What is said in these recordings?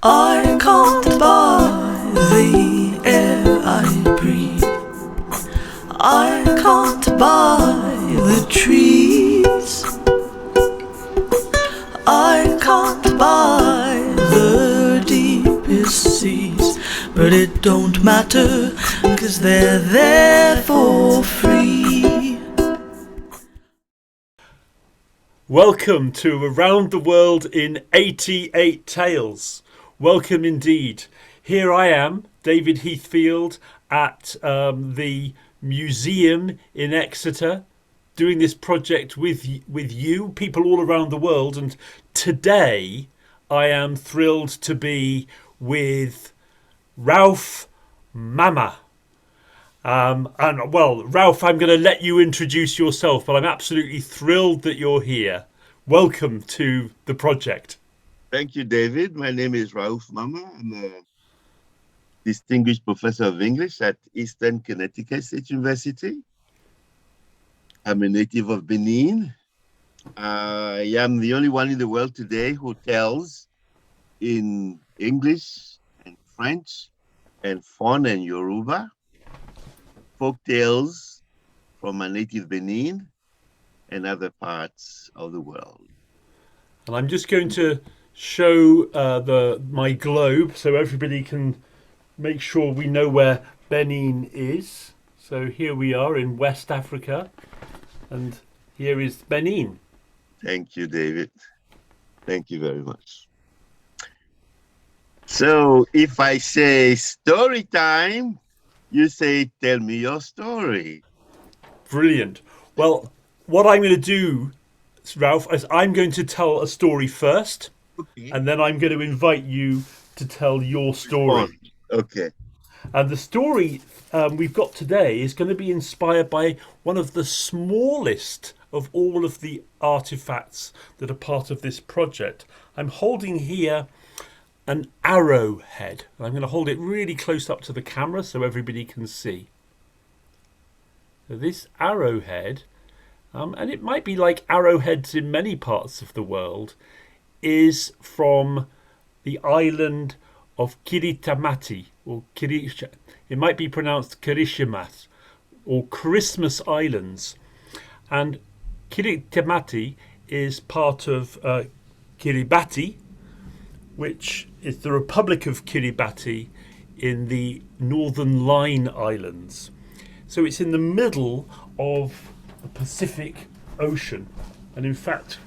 I can't buy the air I breathe. I can't buy the trees. I can't buy the deepest seas. But it don't matter, 'cause they're there for free. Welcome to Around the World in 88 Tales. Welcome indeed. Here I am, David Heathfield, at the museum in Exeter, doing this project with you, people all around the world. And today I am thrilled to be with Raouf Mama. Raouf, I'm going to let you introduce yourself, but I'm absolutely thrilled that you're here. Welcome to the project. Thank you, David. My name is Raouf Mama. I'm a distinguished professor of English at Eastern Connecticut State University. I'm a native of Benin. I am the only one in the world today who tells in English and French and Fon and Yoruba folk tales from my native Benin and other parts of the world. And I'm just going to show my globe so everybody can make sure we know where Benin is. So here we are in West Africa, and here is Benin. Thank you, David. Thank you very much. So if I say story time, you say, tell me your story. Brilliant. Well, what I'm going to do, Raouf, is I'm going to tell a story first, Okay. and then I'm going to invite you to tell your story. Okay. And the story we've got today is going to be inspired by one of the smallest of all of the artifacts that are part of this project. I'm holding here an arrowhead. I'm going to hold it really close up to the camera so everybody can see. So this arrowhead, and it might be like arrowheads in many parts of the world, is from the island of Kiritimati, or it might be pronounced Kiritimati, or Christmas Islands. And Kiritimati is part of Kiribati, which is the Republic of Kiribati in the Northern Line Islands. So it's in the middle of the Pacific Ocean. And in fact,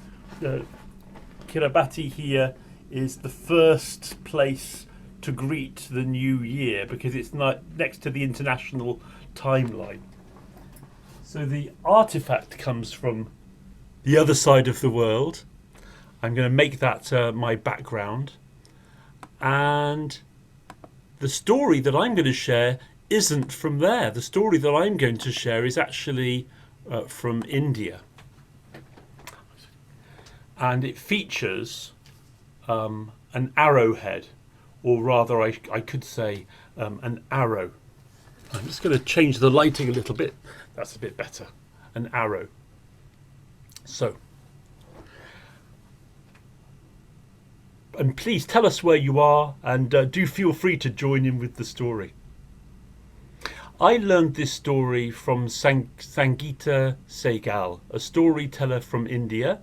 Kiribati here is the first place to greet the new year because it's next to the international timeline. So the artifact comes from the other side of the world. I'm going to make that my background. And the story that I'm going to share isn't from there. The story that I'm going to share is actually from India. And it features an arrowhead, or rather I could say an arrow. I'm just going to change the lighting a little bit. That's a bit better. An arrow. So, and please tell us where you are, and do feel free to join in with the story. I learned this story from Sangitaa Sehgall, a storyteller from India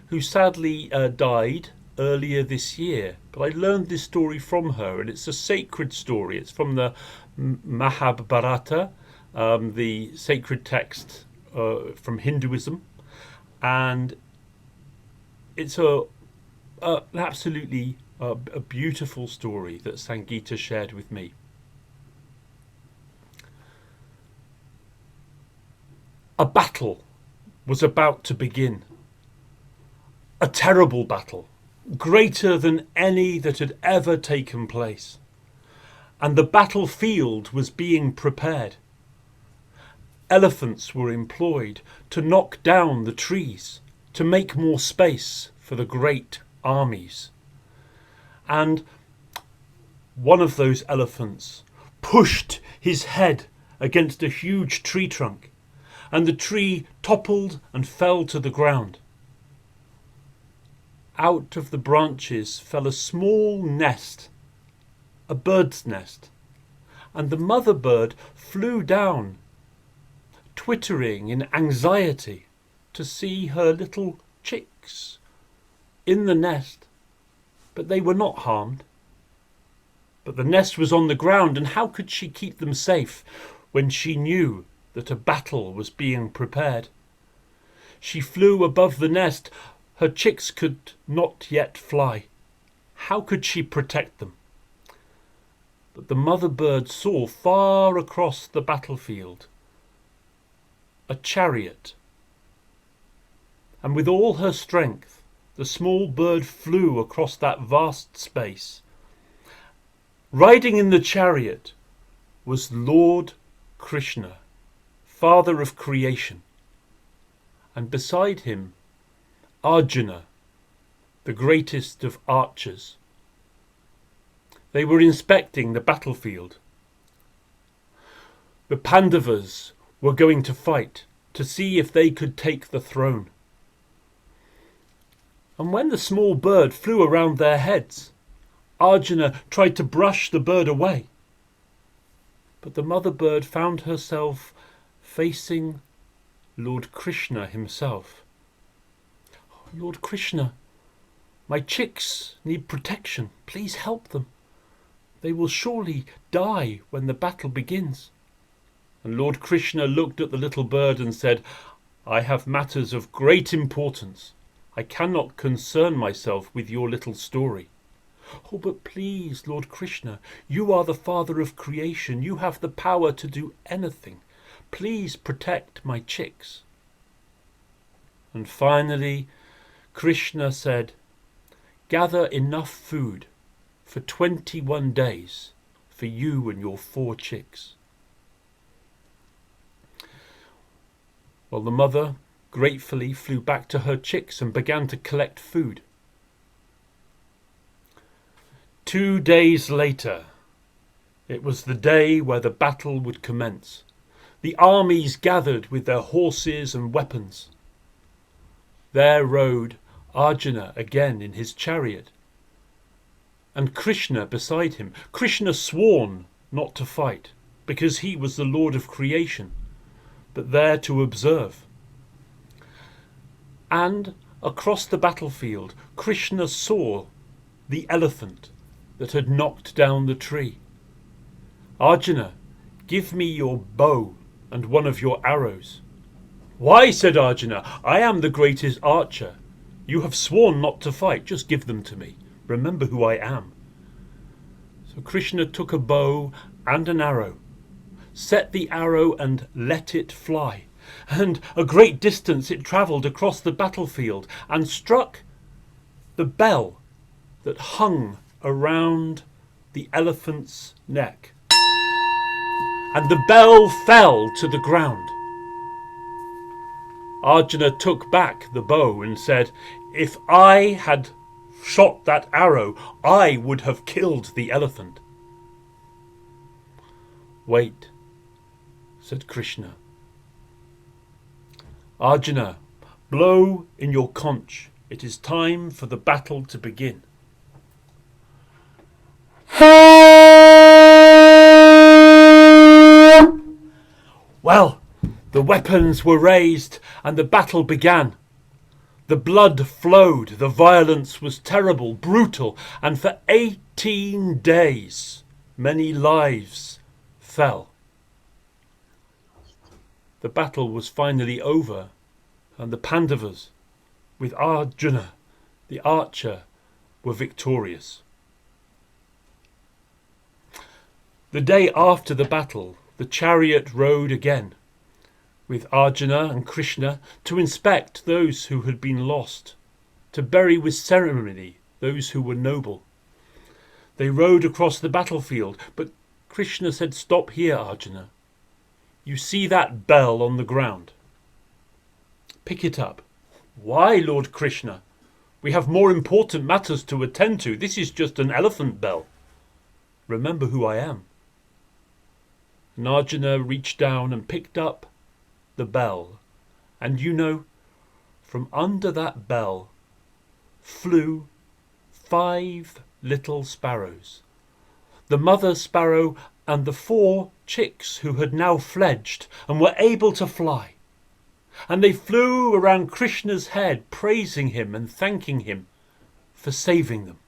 who sadly died earlier this year. But I learned this story from her, and it's a sacred story. It's from the Mahabharata, the sacred text from Hinduism, and it's an absolutely a beautiful story that Sangitaa shared with me. A battle was about to begin. A terrible battle, greater than any that had ever taken place. And the battlefield was being prepared. Elephants were employed to knock down the trees, to make more space for the great armies. And one of those elephants pushed his head against a huge tree trunk, and the tree toppled and fell to the ground. Out of the branches fell a small nest a bird's nest, and the mother bird flew down, twittering in anxiety to see her little chicks in the nest, but they were not harmed. But the nest was on the ground, and how could she keep them safe when she knew that a battle was being prepared? She flew above the nest. Her chicks could not yet fly. How could she protect them? But the mother bird saw far across the battlefield a chariot, and with all her strength the small bird flew across that vast space. Riding in the chariot was Lord Krishna, father of creation, and beside him Arjuna, the greatest of archers. They were inspecting the battlefield. The Pandavas were going to fight to see if they could take the throne. And when the small bird flew around their heads, Arjuna tried to brush the bird away. But the mother bird found herself facing Lord Krishna himself. "Oh, Lord Krishna, my chicks need protection. Please help them. They will surely die when the battle begins." And Lord Krishna looked at the little bird and said, "I have matters of great importance. I cannot concern myself with your little story." "Oh, but please, Lord Krishna, you are the father of creation. You have the power to do anything. Please protect my chicks." And finally, Krishna said, "Gather enough food for 21 days for you and your 4 chicks." Well, the mother gratefully flew back to her chicks and began to collect food. 2 days later, it was the day where the battle would commence. The armies gathered with their horses and weapons. There rode Arjuna again in his chariot, and Krishna beside him. Krishna sworn not to fight, because he was the Lord of creation, but there to observe. And across the battlefield, Krishna saw the elephant that had knocked down the tree. "Arjuna, give me your bow and one of your arrows." "Why?" said Arjuna. "I am the greatest archer. You have sworn not to fight. Just give them to me. Remember who I am." So Krishna took a bow and an arrow, set the arrow and let it fly. And a great distance it travelled across the battlefield and struck the bell that hung around the elephant's neck. And the bell fell to the ground. Arjuna took back the bow and said, "If I had shot that arrow, I would have killed the elephant." "Wait," said Krishna. "Arjuna, blow in your conch. It is time for the battle to begin." Well, the weapons were raised and the battle began. The blood flowed, the violence was terrible, brutal, and for 18 days many lives fell. The battle was finally over, and the Pandavas, with Arjuna, the archer, were victorious. The day after the battle, the chariot rode again, with Arjuna and Krishna, to inspect those who had been lost, to bury with ceremony those who were noble. They rode across the battlefield, but Krishna said, "Stop here, Arjuna. You see that bell on the ground? Pick it up." "Why, Lord Krishna? We have more important matters to attend to. This is just an elephant bell." "Remember who I am." And Arjuna reached down and picked up the bell. And from under that bell flew 5 little sparrows. the Mother Sparrow and the 4 chicks who had now fledged and were able to fly. And they flew around Krishna's head, praising him and thanking him for saving them.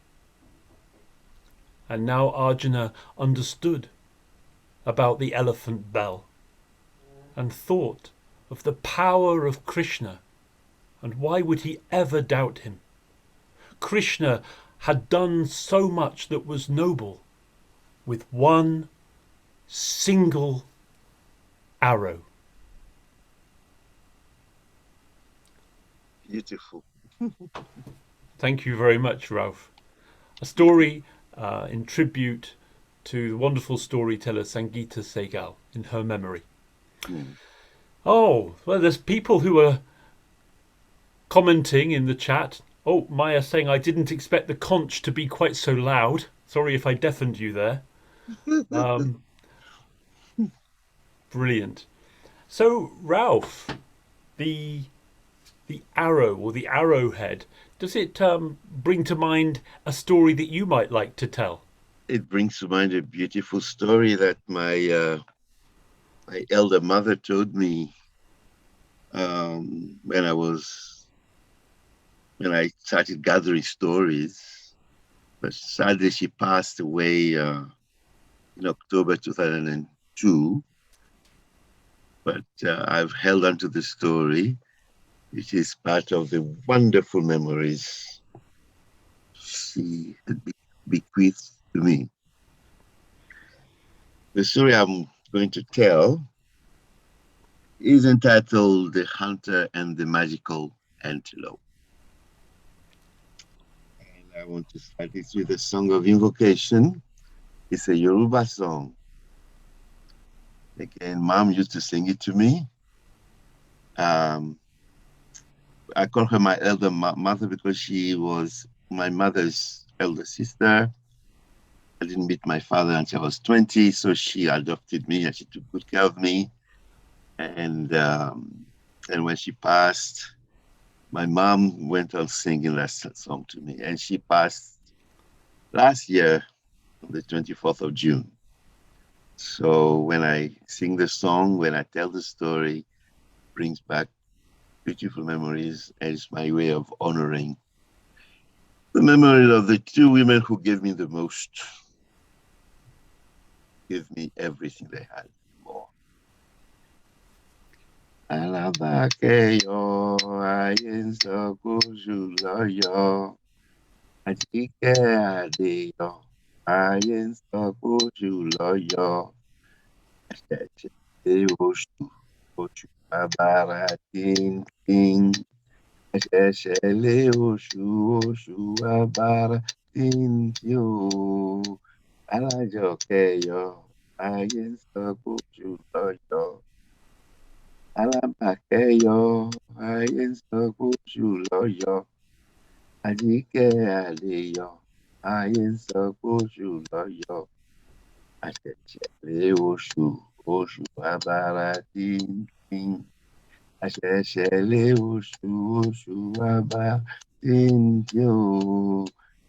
And now Arjuna understood about the elephant bell and thought of the power of Krishna, and why would he ever doubt him? Krishna had done so much that was noble with one single arrow. Beautiful. Thank you very much, Raouf. A story in tribute to the wonderful storyteller Sangitaa Sehgall in her memory. Oh, well, there's people who are commenting in the chat. Oh, Maya saying, I didn't expect the conch to be quite so loud. Sorry if I deafened you there. Brilliant. So, Raouf, the arrow or the arrowhead, does it bring to mind a story that you might like to tell? It brings to mind a beautiful story that my elder mother told me when I started gathering stories. But sadly, she passed away in October 2002. But I've held on to the story, which is part of the wonderful memories she had bequeathed to me. The story I'm going to tell is entitled The Hunter and the Magical Antelope. And I want to start this with a song of invocation. It's a Yoruba song. Again, Mom used to sing it to me. I call her my elder mother because she was my mother's elder sister. I didn't meet my father until I was 20, so she adopted me and she took good care of me. And when she passed, my mom went on singing that song to me. And she passed last year on the 24th of June. So when I sing the song, when I tell the story, it brings back beautiful memories, and it's my way of honoring the memory of the 2 women who gave me the most, gave me everything they had, more. Alabakeyo, ayenso kujuloyo, ajike adeyo, ayenso kujuloyo, acheche oshu, oshu abara ting ting. Ẹ̀ṣẹ̀lẹ̀ oṣù abara tíntìó alájọkẹyọ ayé ń sọ pójú lọ́yọ̀ alábàkẹ́yọ ayé ń sọ pójú lọ́yọ̀ àjíkẹ́ àlèyọ ayé ń sọ pójú lọ́yọ̀ àṣẹ̀ṣẹ̀lẹ̀ oṣù abara tíntín. Àṣẹ̀ṣẹ̀lẹ̀ oṣù abara tíntìó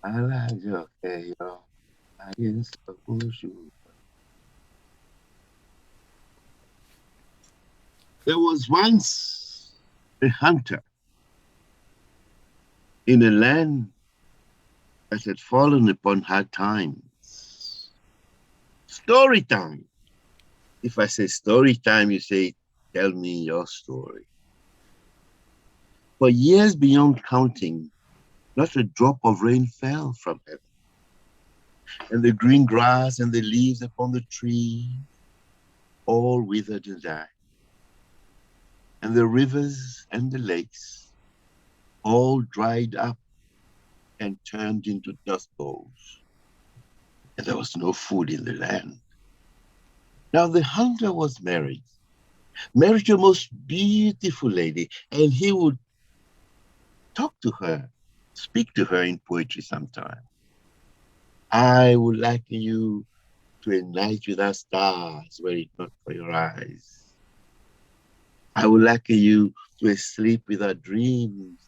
alájọkẹyọ ayé ń sọ pójú. There was once a hunter in a land that had fallen upon hard times. Story time. If I say story time, you say, tell me your story. For years beyond counting, not a drop of rain fell from heaven. And the green grass and the leaves upon the tree all withered and died. And the rivers and the lakes all dried up and turned into dust bowls. And there was no food in the land. Now the hunter was married to a most beautiful lady, and he would talk to her, speak to her in poetry sometime. I would like you to a night without stars, were it not for your eyes. I would like you to a sleep without dreams,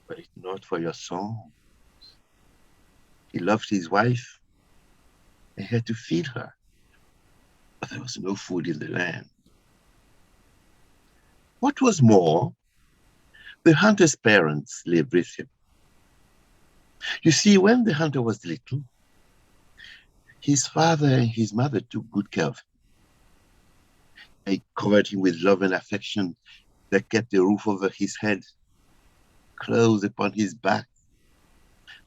were it not for your songs. He loved his wife, and he had to feed her. But there was no food in the land. What was more, the hunter's parents lived with him. You see, when the hunter was little, his father and his mother took good care of him. They covered him with love and affection. They kept a roof over his head, clothes upon his back.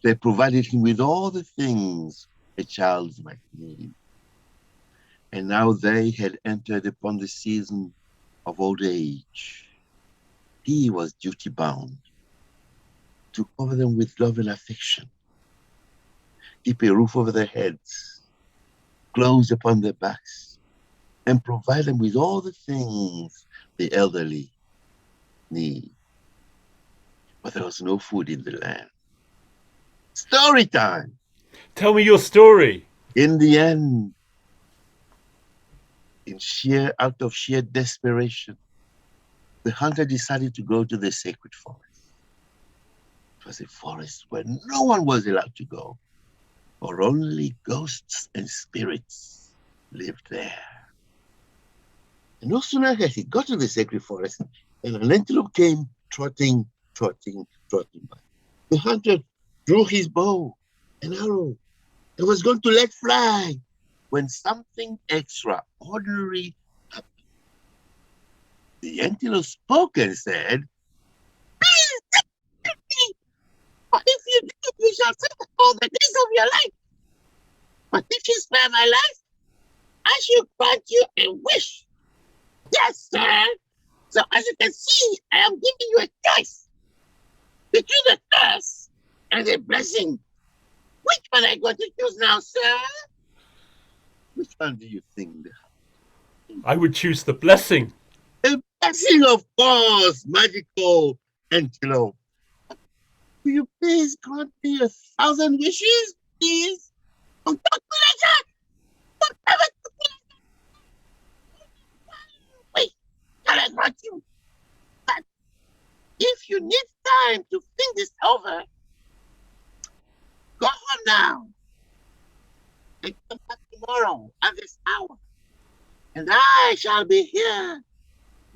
They provided him with all the things a child might need. And now they had entered upon the season of old age. He was duty-bound to cover them with love and affection, keep a roof over their heads, clothes upon their backs, and provide them with all the things the elderly need. But there was no food in the land. Story time! Tell me your story. In the end, out of sheer desperation, the hunter decided to go to the sacred forest. It was a forest where no one was allowed to go, for only ghosts and spirits lived there. And no sooner had he got to the sacred forest than an antelope came trotting by. The hunter drew his bow and arrow and was going to let fly when something extraordinary happened. The antelope spoke and said, "Please take me, for if you do, you shall suffer all the days of your life. But if you spare my life, I shall grant you a wish." Yes, sir. So as you can see, I am giving you a choice between the curse and the blessing. Which one are you going to choose now, sir? Which one do you think? I would choose the blessing. The blessing, of course, magical antelope. Will you please grant me 1,000 wishes, please? Oh, don't do that! Don't ever do that! Wait, shall I grant you? But if you need time to think this over, go home now and come back tomorrow at this hour. And I shall be here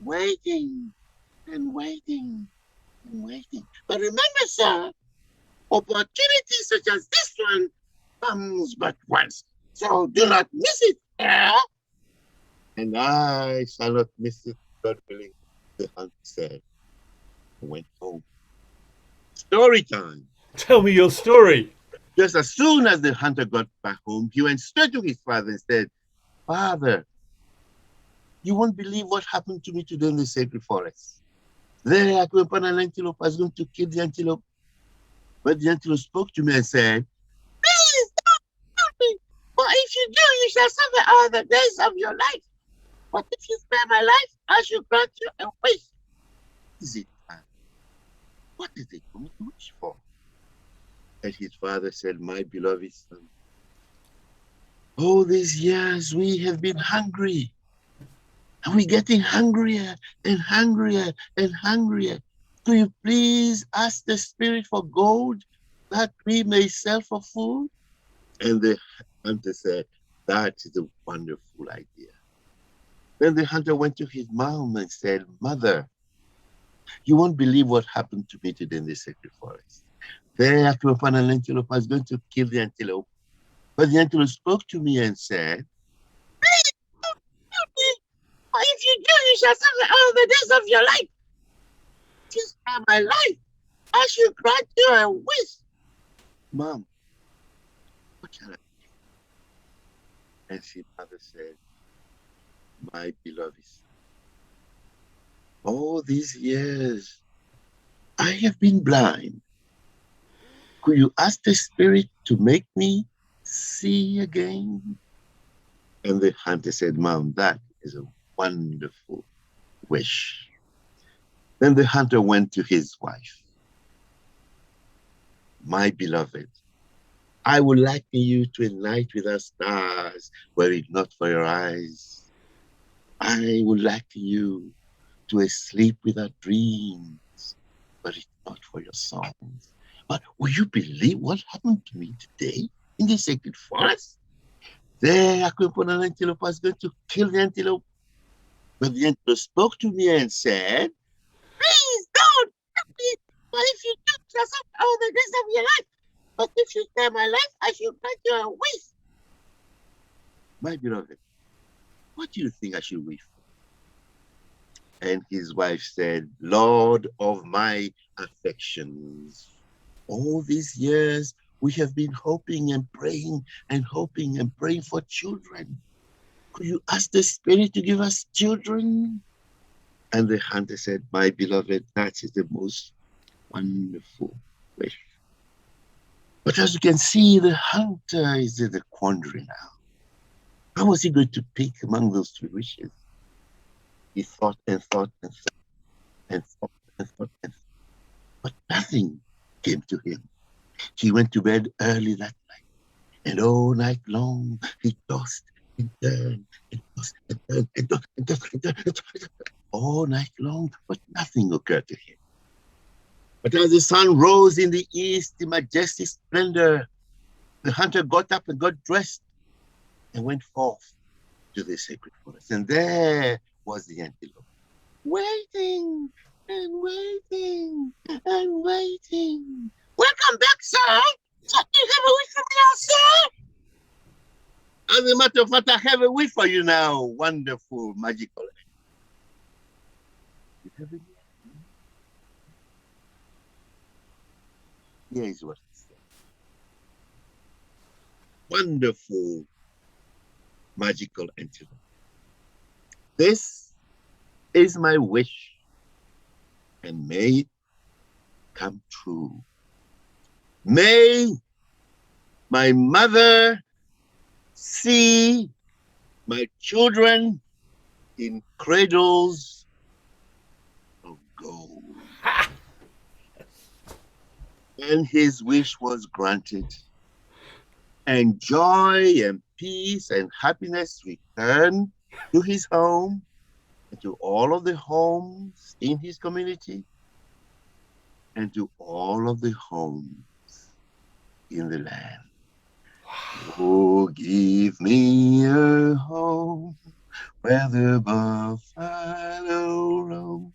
waiting and waiting and waiting. But remember, sir, opportunities such as this one comes but once. So do not miss it, sir. And I shall not miss it, God willing, the hunter said. I went home. Story time. Tell me your story. Just as soon as the hunter got back home, he went straight to his father and said, "Father, you won't believe what happened to me today in the sacred forest. There I came upon an antelope. I was going to kill the antelope. But the antelope spoke to me and said, 'Please don't kill me. For if you do, you shall suffer all the days of your life. But if you spare my life, I shall grant you a wish.'" Is it time? What is it going to wish for? And his father said, "My beloved son, all these years we have been hungry. And we're getting hungrier and hungrier and hungrier. Could you please ask the spirit for gold that we may sell for food?" And the hunter said, "That is a wonderful idea." Then the hunter went to his mom and said, "Mother, you won't believe what happened to me today in the sacred forest. There I came upon an antelope. I was going to kill the antelope. But the antelope spoke to me and said, 'Please don't kill me. For if you do, you shall suffer all the days of your life. If you spare my life, I shall grant you a wish.' Mom, what shall I do?" And his mother said, "My beloved son, all these years I have been blind. Could you ask the spirit to make me see again?" And the hunter said, "Mom, that is a wonderful wish." Then the hunter went to his wife. "My beloved, I would liken you to a night without stars, were it not for your eyes. I would liken you to a sleep without dreams, were it not for your songs. But will you believe what happened to me today in the sacred forest? there Akwempo and antelope was going to kill the antelope. But the antelope spoke to me and said, please don't, please. But if you do, that's all the rest of your life. But if you spare my life, I shall grant you a wish. My beloved, what do you think I should wish for? And his wife said, Lord of my affections, all these years we have been hoping and praying for children. Could you ask the Spirit to give us children? And the hunter said, my beloved, that is the most wonderful wish. But as you can see, the hunter is in a quandary now. How was he going to pick among those three wishes? He thought and thought and thought and thought and thought and thought. But nothing came to him. He went to bed early that night, and all night long he tossed and turned and tossed and turned and tossed and tossed and turned and tossed all night long, but nothing occurred to him. But as the sun rose in the east in majestic splendor, the hunter got up and got dressed and went forth to the sacred forest. And there was the antelope, waiting and waiting and waiting. Welcome back, sir. You have a wish for me now, sir? As a matter of fact, I have a wish for you now. Wonderful, magical. You have a wish? Here is what it says. Wonderful, magical antelope. This is my wish, and may it come true. May my mother see my children in cradles of gold. And his wish was granted, and joy and peace and happiness returned to his home and to all of the homes in his community and to all of the homes in the land. Oh, give me a home where the buffalo roam,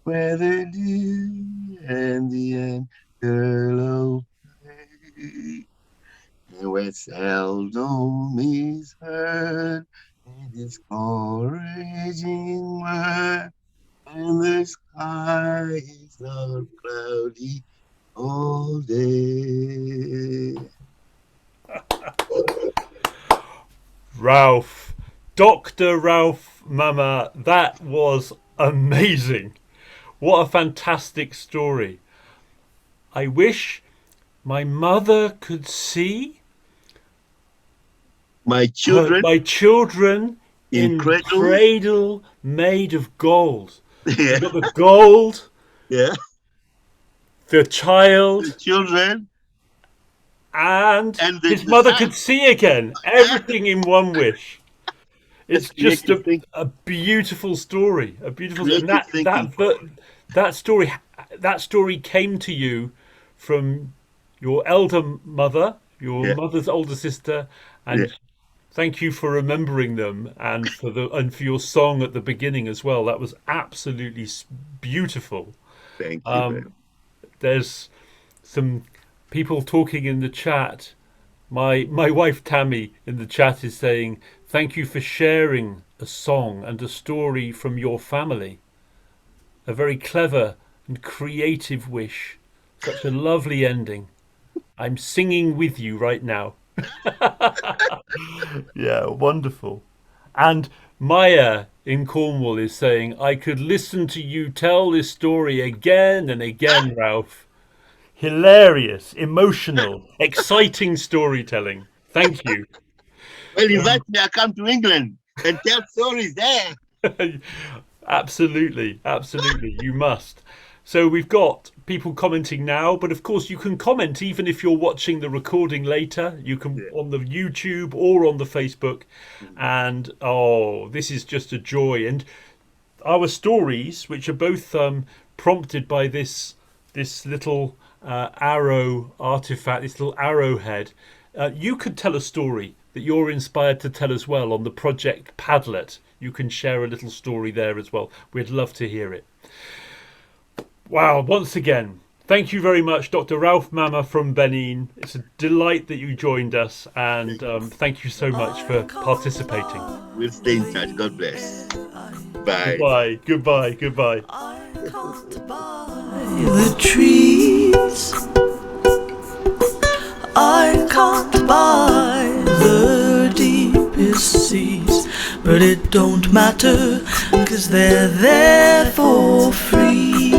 where the deer and the antelope play, and where seldom is heard a discouraging word, and the sky is not cloudy all day. Raouf, Dr. Raouf Mama, that was amazing. What a fantastic story. I wish my mother could see My children, my children in cradles. cradle made of gold. Yeah. You've got the gold, Yeah. the child, The children, and the his mother son. could see again. Everything in one wish. It's just a beautiful story. A beautiful story. And that story came to you from your elder mother, your mother's older sister, and thank you for remembering them and for your song at the beginning as well. That was absolutely beautiful. Thank you. There's some people talking in the chat. My wife Tammy in the chat is saying, thank you for sharing a song and a story from your family. A very clever and creative wish. Such a lovely ending. I'm singing with you right now. Yeah, wonderful. And Maya in Cornwall is saying, I could listen to you tell this story again and again, Raouf. Hilarious, emotional, exciting storytelling. Thank you. Well, invite me, I come to England and tell stories there. Absolutely, you must. So we've got people commenting now, but of course you can comment even if you're watching the recording later. You can on the YouTube or on the Facebook. And this is just a joy. And our stories, which are both prompted by this little arrow artifact, this little arrowhead, you could tell a story that you're inspired to tell as well on the project Padlet. You can share a little story there as well. We'd love to hear it. Wow, once again, thank you very much, Dr. Raouf Mama from Benin. It's a delight that you joined us, and thank you so much for participating. We'll stay in touch. God bless. Bye. Goodbye, goodbye, goodbye. I can't buy the trees. I can't buy the deepest seas, but it don't matter, 'cause they're there for free.